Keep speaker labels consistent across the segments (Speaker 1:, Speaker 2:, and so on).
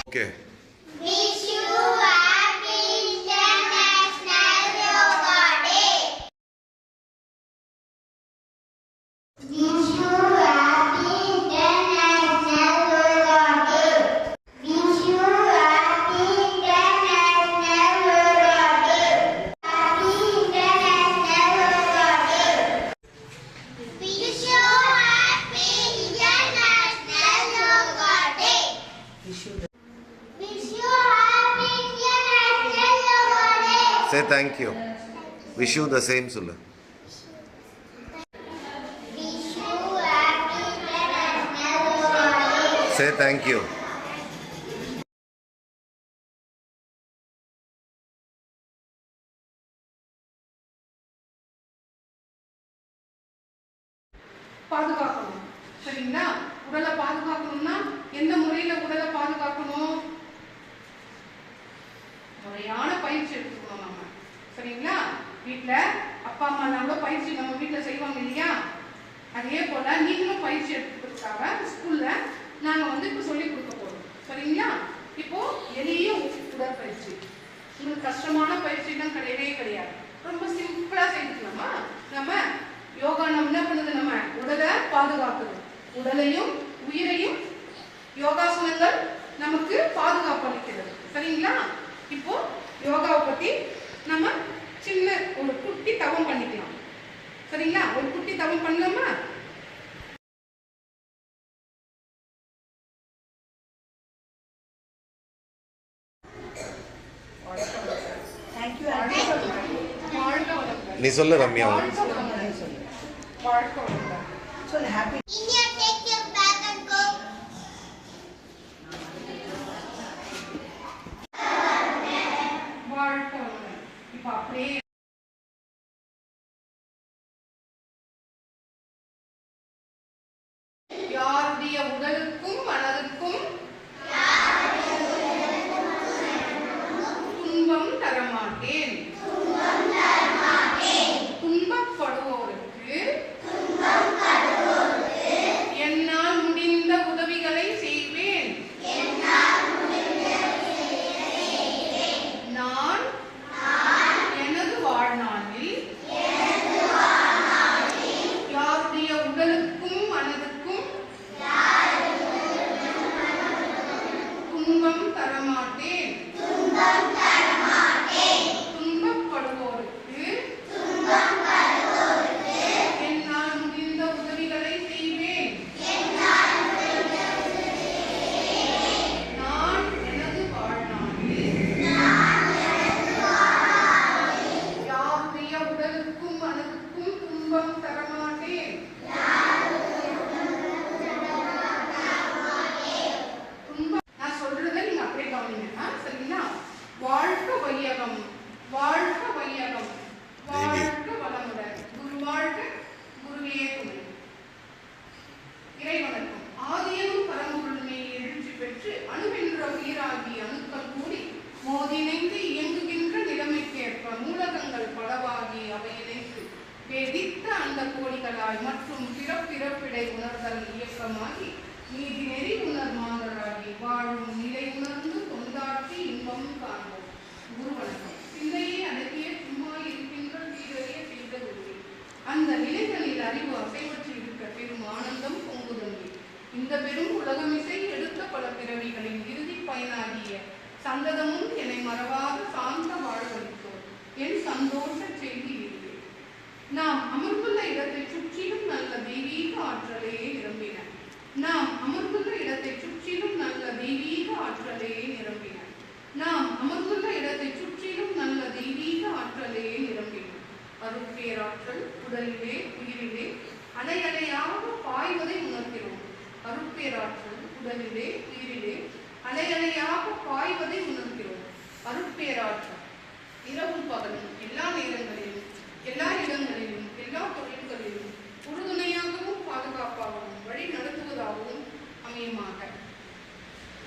Speaker 1: Okay.
Speaker 2: Wish you happy International Yoga Day. Wish you happy International Yoga Day. Wish you happy International Yoga Day. Happy International Yoga Day. Wish you happy International Yoga Day. Wish you happy International Yoga Day.
Speaker 1: Say thank you. Wish you the same, Sula.
Speaker 2: Wish you happy International Yoga Day.
Speaker 1: Say thank you.
Speaker 3: பாதுகாக்கணும். சரிங்களா? உடலை பாதுகாக்கணும்னா எந்த முறையில உடலை பாதுகாக்கணும்? முறையான பயிற்சி எடுத்துக்கணும் நம்ம. சரிங்களா? வீட்ல அப்பா அம்மா கூட பயிற்சி நம்ம வீட்ல செய்வாங்க இல்லையா? அதே போல நீங்களும் பயிற்சி எடுத்துக்கிறதுக்காக ஸ்கூல்ல நாங்க இப்ப சொல்லி கொடுக்க போறோம். சரிங்களா? இப்போ எளிய உடற்பயிற்சி. உங்களுக்கு கஷ்டமான பயிற்சிலாம் கிடையவே கிடையாது. ரொம்ப சிம்பிளா செய்துக்கலாமா? நம்ம யோகா நம்ம என்ன பண்ணுது? நம்ம உடலை பாதுகாக்குது. உடலையும் உயிரையும் யோகாசனங்கள் நமக்கு பாதுகாப்பு அளிக்கிறது. சரிங்களா? இப்போ யோகாவை பத்தி நம்ம சின்ன ஒரு குட்டி தவம் பண்ணிக்கலாம். சரிங்களா? ஒரு குட்டி தவம் பண்ணலாமா?
Speaker 1: நீ சொல்லு Ramya.
Speaker 2: India, take your bag and go.
Speaker 3: இப்ப அப்படியே யாருடைய உடலுக்கும் மனதுக்கும் துன்பம் தரமாட்டேன். துன்பப்படுவோருக்கு என்னால் முடிந்த உதவிகளை செய்வேன். நான் எனது வாழ்நாளில் யாருடைய உடலுக்கும் மனதுக்கும் துன்பம் தரமாட்டேன். துன்பப்படுவோருக்கு என்னால் முடிந்த உதவிகளை செய்வேன். நான் எனது வாழ்நாளில் யாருடைய உடலுக்கும் மனதுக்கும் துன்பம் தரமாட்டேன். நான் சொல்றதை நீங்க அப்படியே கவனிங்க. சரிங்களா? வாழ்க வையகம், வாழ்க வையகம், வாழ்க வளமுடன். குரு வாழ்க, குருவே துணை. இறைவணக்கம். ஆதியனும் பரம்பொருளுமே எழுச்சி பெற்று அணுவென்ற உயிராகி அணுக்கள் கூடி மோதிணைந்து இயங்குகின்ற நிலைமைக்கேற்ப மூலகங்கள் பலவாகி அவை இணைத்து வேதித்த அந்த கோடிகளாய் மற்றும் பிறப்பிடை உணர்தல் இயக்கமாகி நீதி நெறி உணர் மாந்தராகி வாழும் நிலை உணர்ந்து தொண்டாற்றி இன்பம் காண்போம். குரு வணக்கம். சிந்தையை அடக்கிய சும்மா இருக்கின்ற வீரறிய செய்த குருவே, அந்த நிலைகளில் அறிவு அசைவற்று இருக்க பெரும் ஆனந்தம் பொங்குதங்கி இந்த பெரும் உலகமிசை எடுத்த பல பிறவிகளின் இறுதி பயனாகிய சந்ததமும் என்னை மறவாத சாந்த வாழ்வளித்தோர் என் சந்தோஷ செய்தி இது. நாம் அமர்ந்துள்ள இடத்தை சுற்றிலும் நல்ல தெய்வீக ஆற்றலே நிரம்பின. நாம் அமர்ந்துள்ள இடத்தை சுற்றிலும் நல்ல தெய்வீக ஆற்றலே நிரம்பின. நாம் அமர்ந்துள்ள இடத்தை சுற்றிலும் நல்ல தெய்வீக ஆற்றலே நிரம்பின. அருட்பேராற்றல் உடலிலே உயிரிலே அலை அலையாக பாய்வதை உணர்கிறோம். அருட்பேராற்றல் உடலிலே உயிரிலே அலை அலையாக பாய்வதை உணர்கிறோம். அருட்பேராற்றல் இரவும் பகலும் எல்லா நேரங்களிலும் எல்லா இடங்களிலும் எல்லா தொழில்களிலும் உறுதுணையாகவும் பாதுகாப்பாகவும் வழி நடத்துவதாகவும் அமையுமாக.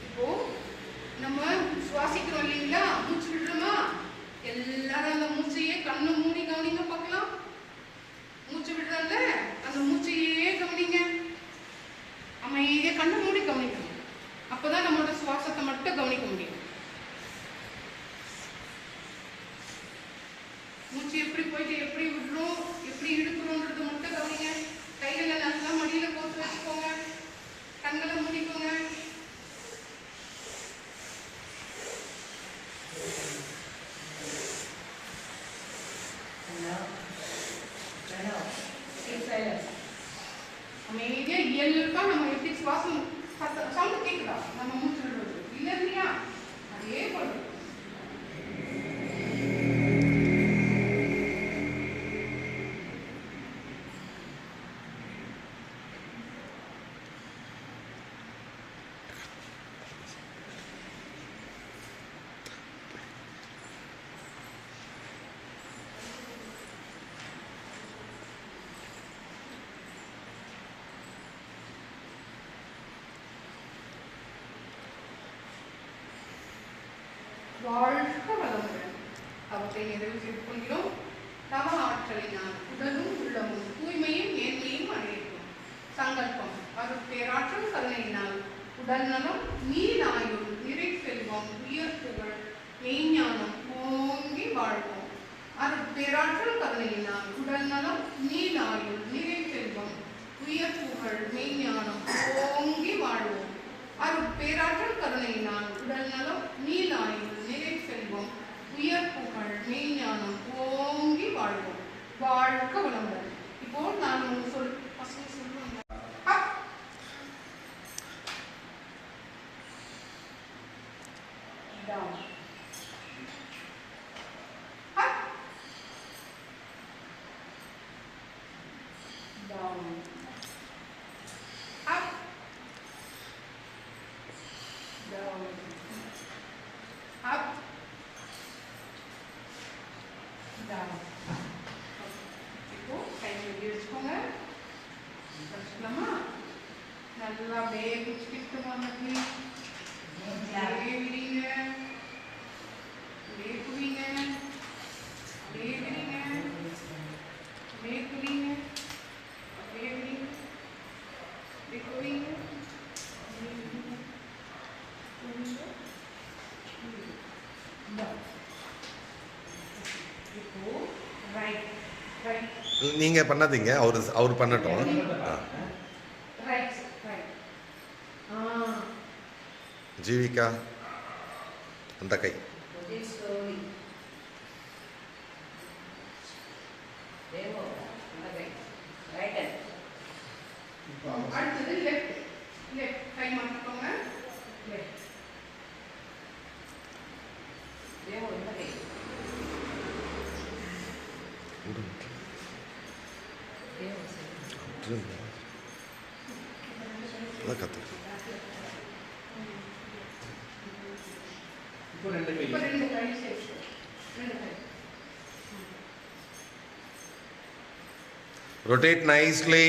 Speaker 3: இப்போ நம்ம சுவாசிக்கிறோம் இல்லைங்களா? மூச்சு விடுறோமா? எல்லாரும் அந்த மூச்சையே கண்ணை மூடி கவனிங்க பார்க்கலாம். மூச்சு விடுறோம்ல, அந்த மூச்சையே கவனிங்க. அமைதியாக கண்ணை மூடி கவனிக்கணும். அப்பதான் நம்மளோட சுவாசத்தை மட்டும் கவனிக்கணும். மூச்சு எப்படி போயிட்டு எப்படி விடுறோம், எப்படி இழுக்கிறோன்றது மட்டும் கவனிங்க. கைகளை நல்லா மடியில போட்டு வச்சுக்கோங்க. கண்களை மூடிக்கோங்க. அமைதியா இயல்பா நம்ம எப்படி சுவாசம் சவுண்ட் கேட்குதா நம்ம மூச்சு விடுறது இல்லை இல்லையா? அதே போல வாழ்க வளமுடன். அவற்றை நிறைவு செய்து கொள்கிறோம். தவ ஆற்றலினால் உடலும் உள்ளமும் தூய்மையும் மேன்மையும் அடையட்டும். சங்கல்பம் அருட்பேராற்றல் கருணையினால் உடல் நலம், நீலாயுள், நிறை செல்வம், உயர் புகழ், மெய்ஞானம் ஓங்கி வாழ்வோம். அருட்பேராற்றல் கருணையினால் உடல் நலம், நீலாயுள், நிறை செல்வம், உயர் புகழ், மெய்ஞானம் ஓங்கி வாழ்வோம். அருட்பேராற்றல் கருணையினால் உடல் நலம், நீலாயுள், நிறை செல்வம், உயர் புகழ், மெய்ஞானம் ஓங்கி வாழ்வோம். வாழ்க வளமுடன். இப்போ நான் பசங்க சொல்லுவாங்க. Down. Up. Down. Up. Down. Up. Down. இப்போ கை வெளியே வச்சுக்கோங்க. வச்சுக்கலாமா? நல்லா அப்படியே பிடிச்சிக்கிட்டு வாங்க. அப்படியே விடுங்க. அப்படியே குவிங்க. அப்படியே விடுங்க. அப்படியே குவிங்க. அப்படியே விடுங்க. அப்படியே குவிங்க. அப்படியே விடுங்க. குவிங்க. இப்போ ரைட் ரைட்
Speaker 1: நீங்க பண்ணாதீங்க, அவர் பண்ணட்டும்.
Speaker 3: Right right.
Speaker 1: ஜீவிகா அந்த கை.
Speaker 3: அடுத்தது லெஃப்ட் லெஃப்ட் கை மாட்டிக்கோங்க. லெஃப்ட்
Speaker 1: கத்து.
Speaker 3: இப்போ ரெண்டு கை சேர்த்து ரெண்டு கை.
Speaker 1: Rotate nicely.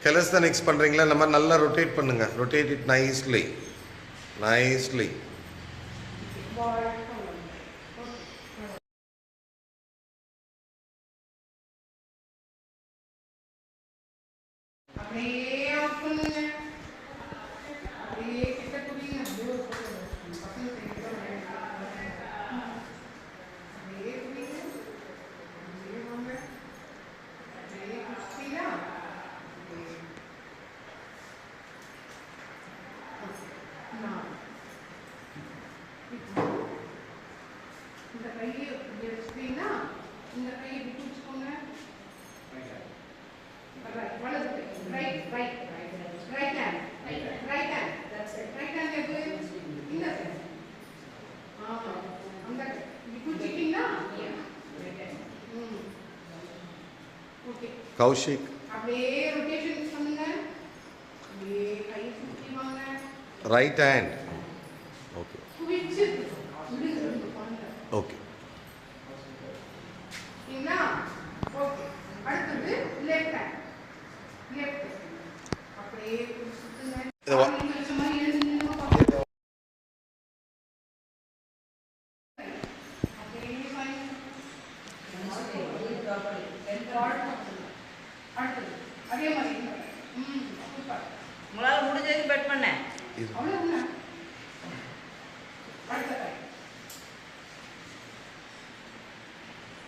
Speaker 1: கெலஸ்தனிக்ஸ் பண்றீங்களா? நம்ம நல்லா ரொட்டேட் பண்ணுங்க. Rotate it nicely nicely.
Speaker 3: அப்படியே ஆஃப் பண்ணுங்க. அப்படியே கிட்ட குடிங்க. பசங்க அப்படியே குடிங்க. அப்படியே வாங்க. அப்படியே குடிச்சிட்டீங்களா? இந்த கையை வச்சுட்டீங்கன்னா இந்த கையை விட்டு வச்சுக்கோங்க. வலது கை. Right right right hand. Right hand. Right hand எது? இந்த சைடு. ஆமா அந்த கை இப்படி குடிச்சிட்டீங்கன்னா ஓகே.
Speaker 1: கௌஷிக்
Speaker 3: அப்படியே ரொட்டேஷன் பண்ணுங்க. அப்படியே கை சுத்தி வாங்க.
Speaker 1: Right hand. ஓகே
Speaker 3: குவிச்சு விடுங்க.
Speaker 1: ஓகே.
Speaker 3: சரிங்களா? ஓகே. அடுத்தது லெஃப்ட் ஹேண்ட். லெஃப்ட் அப்படியே சுத்துங்க. நீங்க வச்ச மாதிரி எழுந்துங்க. அப்படியே வாங்க. அடுத்தது அதே மாதிரி சூப்பர்.
Speaker 4: உங்களால் முடிஞ்சது பெட் பண்ண
Speaker 3: அவ்வளவுதான். அடுத்த கை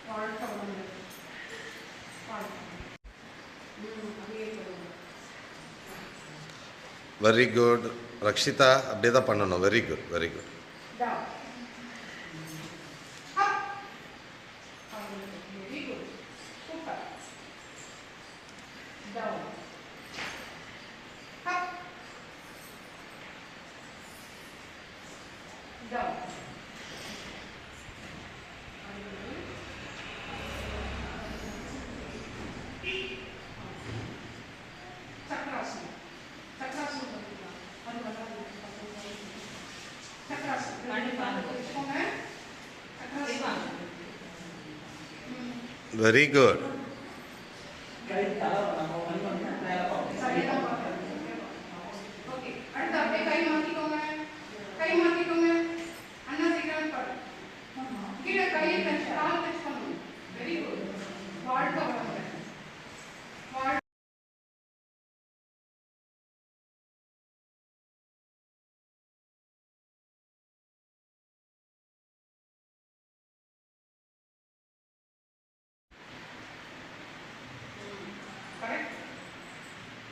Speaker 3: வாழ்க வளமுடன். வாழ்க. அப்படியே சொல்லுங்க.
Speaker 1: Very good. ரக்ஷிதா அப்படியே தான் பண்ணணும். Very good, very good.
Speaker 3: Down. Up. Very good. Super. Down. Up. Down. Chakrasana. Chakrasana பண்ணிக்கலாம். அது வராது. Chakrasana. வச்சுக்கோங்க. Chakrasana.
Speaker 1: Very good.
Speaker 3: சரியா பாருங்க. ஓகே. அடுத்து அப்படியே கை மாத்திக்கோங்க. கை மாத்திக்கோங்க. அண்ணா சீக்கிரம் பாரு. கீழே கையை டச் கால் டச் பண்ணணும். Very good. வாழ்க வளமுடன். வாழ்க. கரெக்ட்.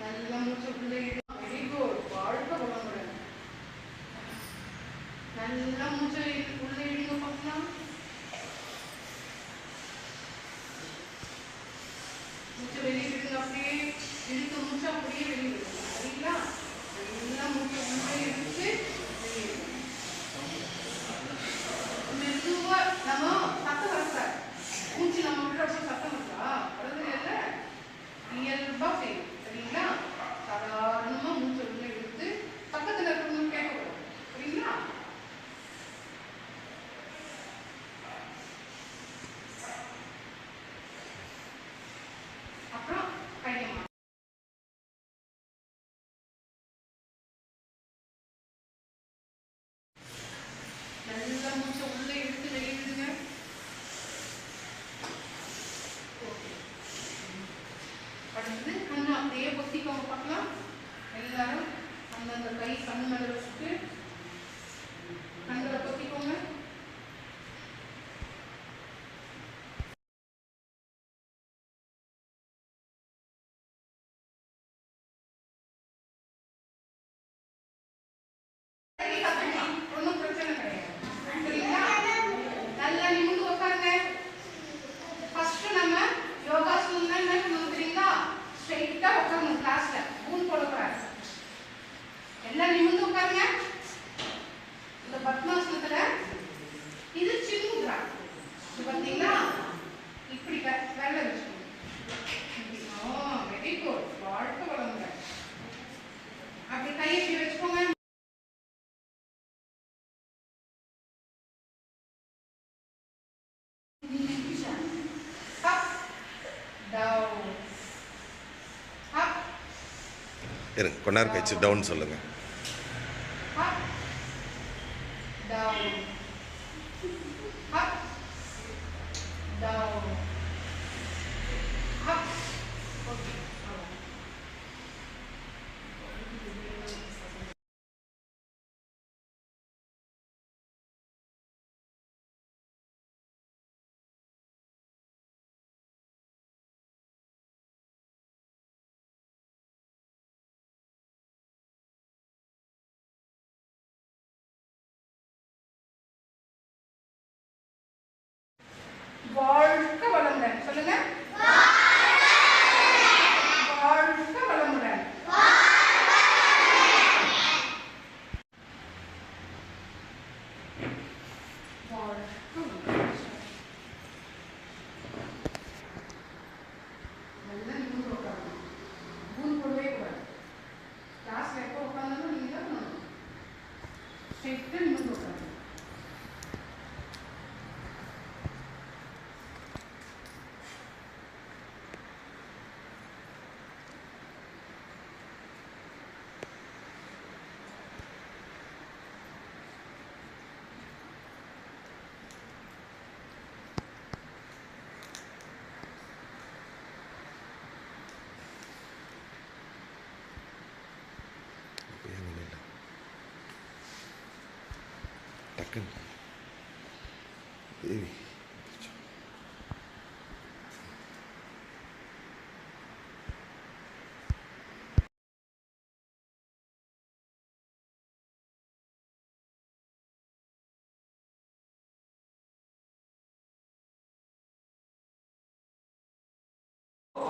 Speaker 3: நல்ல மூச்சு உள்ளே இழு. Very good. வாழ்க வளமுடன். நல்ல மூச்சை உள்ளே இழுங்க பார்க்கலாம். மூச்சை வெளியே விடுங்க. அப்படியே இழுத்து மூச்சை அப்படியே வெளியே விடுங்க. சரிங்களா? நல்லா மூச்சை உள்ளே இழுத்து வெளியே விடுங்க. மெதுவா நம்ம சத்தம் வரக்கூடாது. மூச்சு நம்ம விடுறப்ப சத்தம் வருதா? வருது இல்லை? இயல்பா செய்யும். சரிங்களா? சாதாரணமா மூச்சை உள்ளே இழுத்து பக்கத்துல இருக்கவங்க கேட்கக்கூடாது. சரிங்களா? அப்புறம் கையை மாத்து. நல்ல மூச்சை உள்ளே இழுத்து வெளியே விடுங்க. ஓகே. அடுத்தது கண்ணை அப்படியே பொத்திக்கோங்க பார்க்கலாம். எல்லாரும் அந்தந்த கை கண் மேல வச்சுட்டு கண்களை பொத்திக்கோங்க. ஒன்றும் பிரச்சனை கிடையாது. சரிங்களா? நல்லா நிமிர்ந்து உட்காருங்க. ஃபர்ஸ்ட் நம்ம யோகாசனம் என்ன பண்ணணும் தெரியுங்களா? ஸ்ட்ரைட்டா உட்காரணும். கிளாஸ்ல பூன் போடக்கூடாது. எல்லாம் நிமிர்ந்து உட்காருங்க. இந்த பத்மாசனத்துல இது சின்முத்ரா. இது பார்த்தீங்களா? இப்படி வேலை வச்சுக்கணும். Very good. வாழ்க்கை வளமுடன். அப்படி கை இப்படி வச்சுக்கோங்க. Up, down, up,
Speaker 1: இருங்க, கொஞ்ச நேரம் கழிச்சு டவுன் சொல்லுங்கள்.
Speaker 3: up, down, up, down, up. Okay. வாழ்க வளமுடன். சொல்லுங்க. வாழ்க வளமுடன். நல்லா நிமிர்ந்து உட்காரணும். பூன் போடவே கூடாது. கிளாஸ்ல எப்போ உட்கார்ந்தாலும் நீங்க தான் பண்ணணும். ஸ்ட்ரைட்டா நிமிர்ந்து உட்காரணும்.
Speaker 1: டக்குன்னு தேவி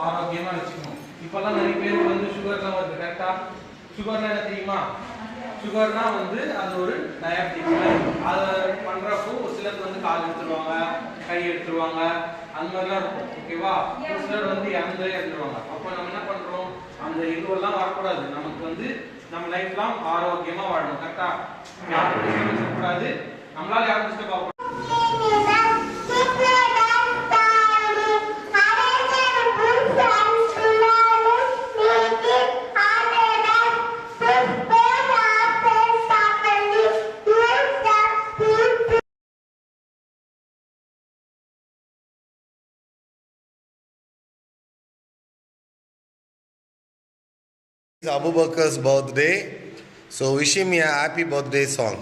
Speaker 5: ஆரோக்கியமா வச்சுக்கணும். இப்பெல்லாம் நிறைய பேருக்கு வந்து சுகர்லாம் வருது. கரெக்டா? சுகர்னா என்ன தெரியுமா? சுகர்னா வந்து அது ஒரு டயபெட்டிக்ஸ். அதை பண்றப்போ ஒரு சிலருக்கு வந்து கால் எடுத்துருவாங்க, கை எடுத்துருவாங்க, அந்த மாதிரிலாம் இருக்கும். ஓகேவா? ஒரு சிலர் வந்து இறந்துருவாங்க. அப்போ நம்ம என்ன பண்றோம்? அந்த இதுவெல்லாம் வரக்கூடாது. நமக்கு வந்து நம்ம லைஃப் லாங் ஆரோக்கியமா வாழணும். கரெக்டா? யாரும் டிஸ்டர்ப் பண்ணக்கூடாது. நம்மளால யாரும் டிஸ்டர்ப் ஆகக்கூடாது.
Speaker 1: It's Abu Bakar's birthday, so wish him a happy birthday song.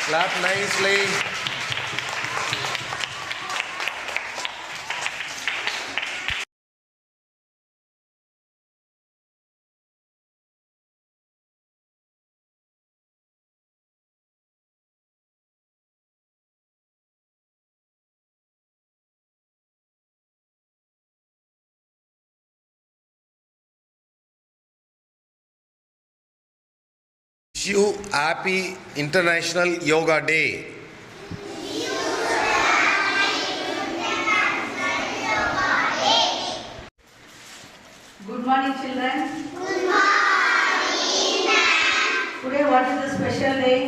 Speaker 1: Clap nicely. Wish you happy International Yoga Day.
Speaker 6: Good morning, children. Good morning. Today, what is the special day?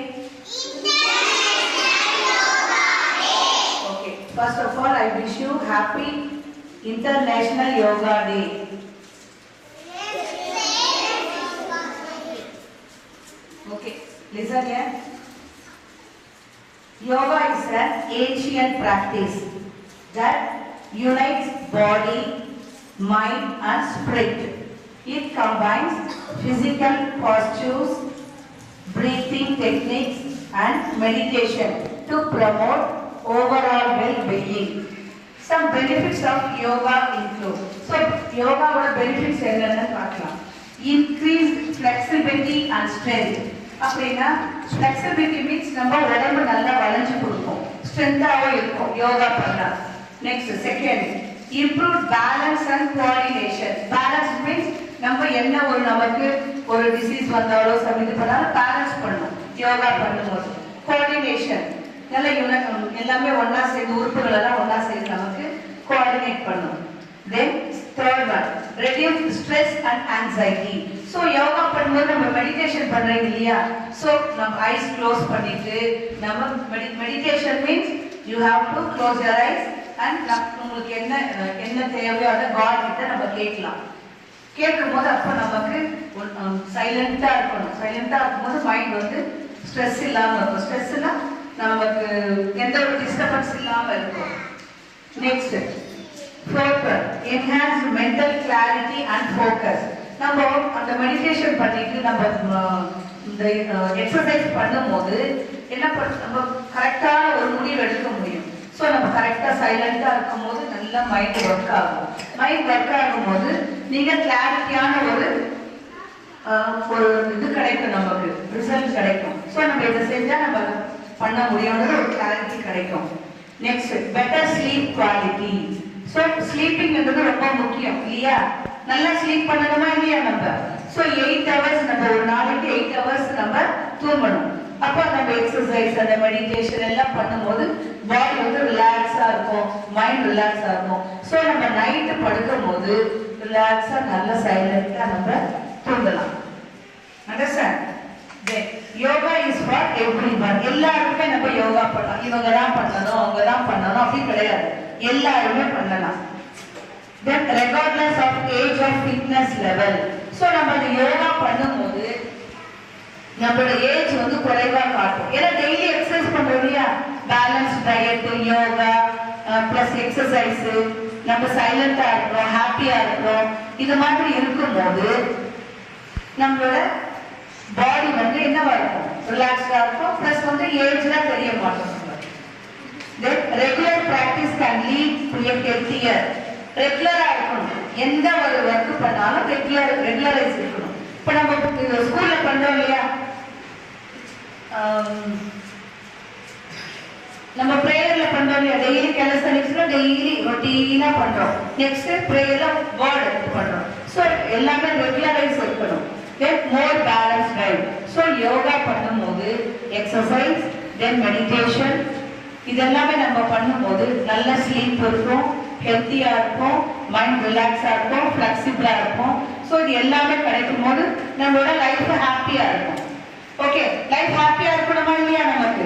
Speaker 6: Okay. First of all, I wish you happy International Yoga Day. Okay. Listen here. Yoga is an ancient practice that unites body, mind and spirit. It combines physical postures, breathing techniques and meditation to promote overall well-being. Some benefits of yoga include. So, yoga benefits என்னன்னு பார்க்கலாம். Increased flexibility and strength. அப்படின்னா flexibility means நம்ம உடம்பு நல்லா வளைஞ்சு கொடுக்கும், ஸ்ட்ரென்த்தாவே இருக்கும் யோகா பண்ணா. Next, second, improved balance and coordination. Balance means நம்ம என்ன நமக்கு ஒரு டிசீஸ் வந்தாலோ சமிதி பண்ணாலும் பேலன்ஸ் பண்ணணும் யோகா பண்ணும்போது. கோஆர்டினேஷன், நல்ல எல்லாமே ஒன்னா சேர்ந்து உறுப்புகள் எல்லாம் ஒன்னா சேர்ந்து நமக்கு கோஆர்டினேட் பண்ணும். Then third one, reduce stress and anxiety. So yoga பண்ணும்போது நம்ம மெடிடேஷன் பண்றீங்க இல்லையா? So நம்ம ஐஸ் க்ளோஸ் பண்ணிட்டு நம்ம meditation means you have to close your eyes and உங்களுக்கு என்ன தேவையோ அதை காட் கிட்ட நம்ம கேட்கலாம். கேட்கும்போது அப்போ நமக்கு சைலண்டா இருக்கணும். சைலண்டா இருக்கும்போது மைண்ட் வந்து ஸ்ட்ரெஸ் இல்லாம இருக்கும். ஸ்ட்ரெஸ்னா நமக்கு எந்த ஒரு டிஸ்டர்பன்ஸ் இல்லாம இருக்கும். Next, fourth, enhance mental clarity and focus. நம்ம அந்த மெடிடேஷன் பண்ணிட்டு நம்ம இந்த எக்ஸசைஸ் பண்ணும்போது என்ன நம்ம கரெக்டான ஒரு முடிவு எடுக்க முடியும். ஸோ நம்ம கரெக்டாக சைலண்டாக இருக்கும் போது நல்லா மைண்ட் ஒர்க் ஆகும். மைண்ட் ஒர்க் ஆகும்போது நீங்கள் கிளாரிட்டியான ஒரு இது கிடைக்கும், நமக்கு ரிசல்ட் கிடைக்கும். ஸோ நம்ம இதை செஞ்சால் நம்ம பண்ண முடியும்னு ஒரு கிளாரிட்டி கிடைக்கும். Next, better sleep quality. So ஸ்லீப்பிங்ன்றது ரொம்ப முக்கியம் இல்லையா? நல்லா ஸ்லீப் பண்ணணுமா இல்லையா நம்ம? ஸோ 8 hours நம்ம ஒரு நாளைக்கு 8 hours நம்ம தூங்கணும். அப்போ நம்ம எக்ஸசைஸ் அந்த மெடிடேஷன் எல்லாம் பண்ணும்போது பாடி வந்து ரிலாக்ஸா இருக்கும், மைண்ட் ரிலாக்ஸா இருக்கும். ஸோ நம்ம நைட்டு படுக்கும் போது ரிலாக்ஸா நல்ல சைலண்டா நம்ம தூங்கலாம். Understand? Yoga is for everyone. எல்லாருமே நம்ம யோகா பண்ணலாம். இவங்க தான் பண்ணணும், அவங்க தான் பண்ணணும் அப்படி கிடையாது, எல்லாருமே பண்ணலாம். Then regardless of age or fitness level. So நம்ம இந்த யோகா பண்ணும்போது நம்மளோட ஏஜ் வந்து குறைவா காட்டும். ஏன்னா டெய்லி எக்ஸசைஸ் பண்றோம் இல்லையா? Balance diet, yoga plus exercise, நம்ம சைலண்டா இருக்கிறோம், ஹாப்பியா இருக்கிறோம், இது மாதிரி இருக்கும்போது நம்மளோட பாடி வந்து என்னவா இருக்கும்? ரிலாக்ஸ்டா இருக்கும். பிளஸ் வந்து ஏஜ்ல தெரிய மாட்டோம். Then regular practice can lead to a healthier. ரெகுலரா இருக்கணும். எந்த ஒரு ஒர்க் பண்ணாலும் ரெகுலரைஸ் இருக்கணும். இப்போ நம்ம ஸ்கூல்ல பண்றோம் இல்லையா, நம்ம பிரேயர்ல பண்றோம் இல்லையா, டெய்லி கேலஸ்தனிக்ஸ்ல டெய்லி ரொட்டீனா பண்றோம். நெக்ஸ்ட் பிரேயர்ல வேர்ட் எடுத்து பண்றோம். ஸோ எல்லாமே ரெகுலரைஸ் இருக்கணும். Then more balanced diet. So yoga பண்ணும்போது எக்ஸசைஸ், தென் மெடிடேஷன், இதெல்லாமே நம்ம பண்ணும்போது நல்ல ஸ்லீப் இருக்கும், ஹெல்த்தியா இருக்கும், மைண்ட் ரிலாக்ஸா இருக்கும், ஃபிளெக்சிபிளா இருக்கும். ஸோ இது எல்லாமே கிடைக்கும் போது நம்மளோட லைஃப் ஹாப்பியா இருக்கும். ஓகே, லைஃப் ஹாப்பியா இருக்கணுமா இல்லையா நமக்கு?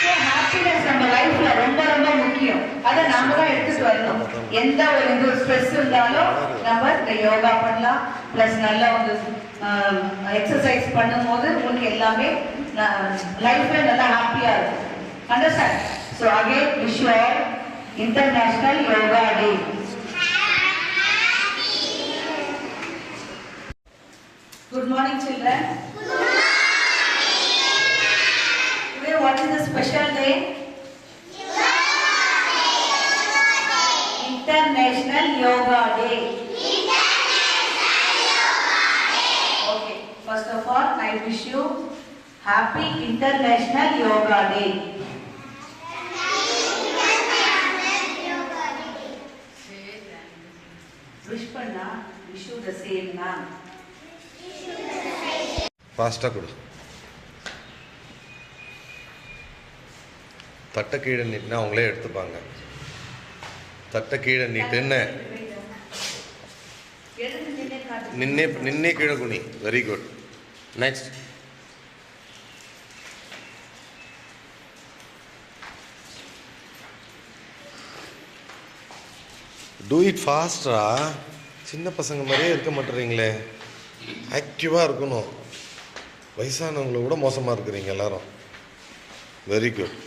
Speaker 6: ஸோ ஹாப்பினஸ் நம்ம லைஃப்ல ரொம்ப ரொம்ப முக்கியம். அதை நாம தான் எடுத்துட்டு வரணும். எந்த ஒரு இது ஸ்ட்ரெஸ் இருந்தாலும் நம்ம இந்த யோகா பண்ணலாம். பிளஸ் நல்லா வந்து எக்ஸசைஸ் பண்ணும்போது உங்களுக்கு எல்லாமே லைஃப்ல நல்லா ஹாப்பியா இருக்கும். Understand? So again, wish you all International Yoga Day. Good morning, children. Good morning. Today, what is the special day? International Yoga Day. Okay. First of all, I wish you Happy International Yoga Day. Wish பண்ணா wish you the same ma'am.
Speaker 1: ஃபாஸ்ட்டாக கொடு. தட்டை கீழே நீட்டினா அவங்களே எடுத்துப்பாங்க. தட்டை கீழே நீட்டுன்னு நின்னே கீழே குனி. Very good. Next. Do it ஃபாஸ்டா. சின்ன பசங்க மாதிரியே இருக்க மாட்டேறீங்களே. ஆக்டிவாக இருக்கணும். வயசானவங்கள கூட மோசமாக இருக்கிறீங்க எல்லாரும். Very good,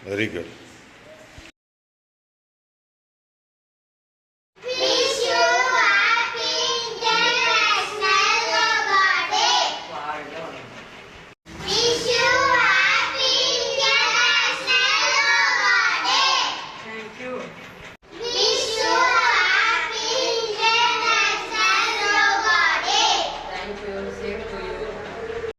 Speaker 1: very good.